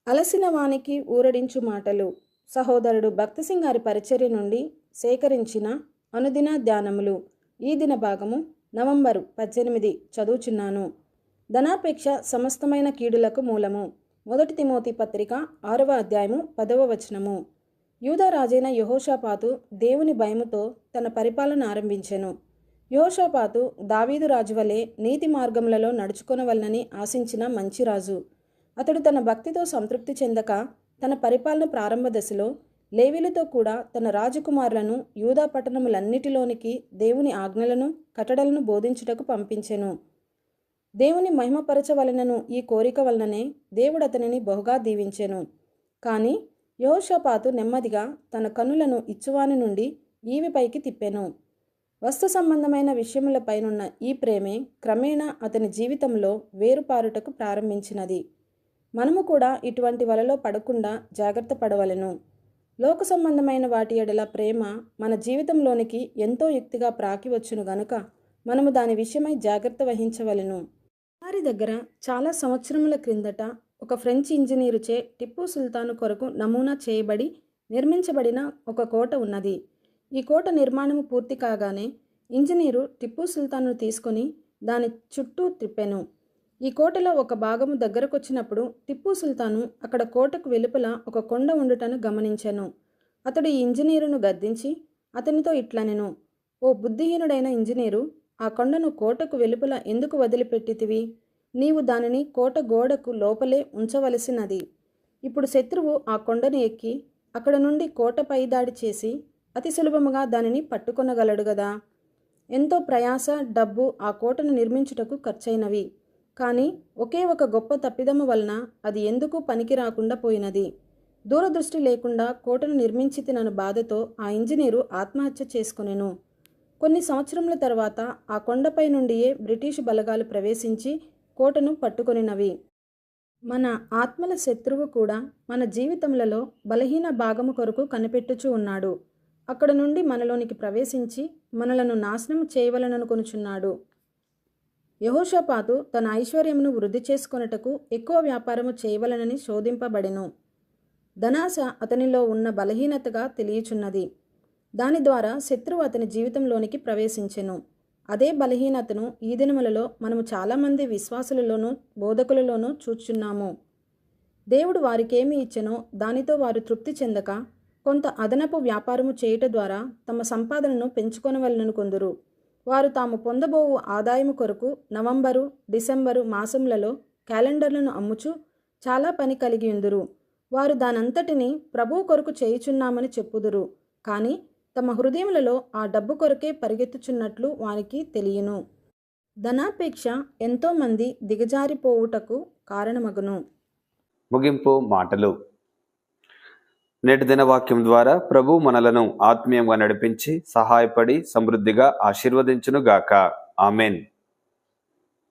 అలసిన వానికి ఊరడించు మాటలు. సహోదరుడు భక్తసింగ్ గారి పరిచర్య నుండి సేకరించిన అనుదిన ధ్యానములు. ఈ దిన భాగము నవంబరు 18 చదువుచున్నాను. ధనాపేక్ష సమస్తమైన కీడులకు మూలము. 1 తిమోతి పత్రిక 6వ అధ్యాయము 10వ వచనము. యూదా రాజైన యెహోషాపాతు దేవుని భయముతో తన పరిపాలన ఆరంభించెను. యెహోషాపాతు దావీదు రాజు వలె నీతి మార్గములలో నడుచుకొనవలనని ఆశించిన మంచి రాజు. అతడు తన భక్తితో సంతృప్తి చెందక తన పరిపాలన ప్రారంభ దశలో లేవీలతో కూడా తన రాజకుమారులను యూదా పట్టణములన్నిటిలోనికి దేవుని ఆజ్ఞలను కట్టడలను బోధించుటకు పంపించెను. దేవుని మహిమపరచవలనను ఈ కోరిక వలననే దేవుడు అతనిని బహుగా దీవించెను. కానీ యెహోషాపాతు నెమ్మదిగా తన కన్నులను ఇచ్చువాని నుండి ఈవిపైకి తిప్పెను. వస్తు సంబంధమైన విషయములపైనున్న ఈ ప్రేమే క్రమేణా అతని జీవితంలో వేరుపారుటకు ప్రారంభించినది. మనము కూడా ఇటువంటి వలలో పడకుండా జాగ్రత్త పడవలెను. లోక సంబంధమైన వాటి ఎడల ప్రేమ మన జీవితంలోనికి ఎంతో యుక్తిగా ప్రాకి వచ్చును గనుక మనము దాని విషయమై జాగ్రత్త వహించవలెను. వారి దగ్గర చాలా సంవత్సరముల క్రిందట ఒక ఫ్రెంచ్ ఇంజనీరుచే టిప్పు సుల్తాను కొరకు నమూనా చేయబడి నిర్మించబడిన ఒక కోట ఉన్నది. ఈ కోట నిర్మాణము పూర్తి కాగానే ఇంజనీరు టిప్పు సుల్తాను తీసుకొని దాని చుట్టూ తిప్పెను. ఈ కోటలో ఒక భాగము దగ్గరకొచ్చినప్పుడు టిప్పు సుల్తాను అక్కడ కోటకు వెలుపల ఒక కొండ ఉండుటను గమనించెను. అతడు ఈ ఇంజనీరును గద్దించి అతనితో ఇట్లనెను, ఓ బుద్ధిహీనుడైన ఇంజనీరు, ఆ కొండను కోటకు వెలుపల ఎందుకు వదిలిపెట్టితివి? నీవు దానిని కోట గోడకు లోపలే ఉంచవలసినది. ఇప్పుడు శత్రువు ఆ కొండను ఎక్కి అక్కడ నుండి కోటపై దాడి చేసి అతి సులభముగా దానిని పట్టుకొనగలడు గదా. ఎంతో ప్రయాస, డబ్బు ఆ కోటను నిర్మించుటకు ఖర్చైనవి. కానీ ఒకే ఒక గొప్ప తప్పిదము వలన అది ఎందుకు పనికి రాకుండా పోయినది. దూరదృష్టి లేకుండా కోటను నిర్మించితినను బాధతో ఆ ఇంజనీరు ఆత్మహత్య చేసుకొనెను. కొన్ని సంవత్సరముల తర్వాత ఆ కొండపై నుండియే బ్రిటిషు బలగాలు ప్రవేశించి కోటను పట్టుకొనినవి. మన ఆత్మల శత్రువు కూడా మన జీవితములలో బలహీన భాగము కొరకు కనిపెట్టుచూ ఉన్నాడు. అక్కడ నుండి మనలోనికి ప్రవేశించి మనలను నాశనము చేయవలననుకొనుచున్నాడు. యెహోషాపాతు తన ఐశ్వర్యమును వృద్ధి చేసుకొనుటకు ఎక్కువ వ్యాపారము చేయవలనని శోధింపబడెను. ధనాశ అతనిలో ఉన్న బలహీనతగా తెలియచున్నది. దాని ద్వారా శత్రువు అతని జీవితంలోనికి ప్రవేశించెను. అదే బలహీనతను ఈ దినములలో మనము చాలామంది విశ్వాసులలోనూ బోధకులలోనూ చూచున్నాము. దేవుడు వారికేమి ఇచ్చెనో దానితో వారు తృప్తి చెందక కొంత అదనపు వ్యాపారము చేయుట ద్వారా తమ సంపాదనను పెంచుకొనవలెనను కొందరు. వారు తాము పొందబోవు ఆదాయము కొరకు నవంబరు, డిసెంబరు మాసములలో క్యాలెండర్లను అమ్ముచు చాలా పని కలిగి ఉందురు. వారు దానంతటిని ప్రభువు కొరకు చేయుచున్నామని చెప్పుదురు. కానీ తమ హృదయములలో ఆ డబ్బు కొరకే పరిగెత్తుచున్నట్లు వారికి తెలియను. ధనాపేక్ష ఎంతోమంది దిగజారిపోవుటకు కారణమగును. ముగింపు మాటలు. నేటి దిన వాక్యం ద్వారా ప్రభు మనలను ఆత్మీయంగా నడిపించి సహాయపడి సమృద్ధిగా ఆశీర్వదించును గాక. ఆమెన్.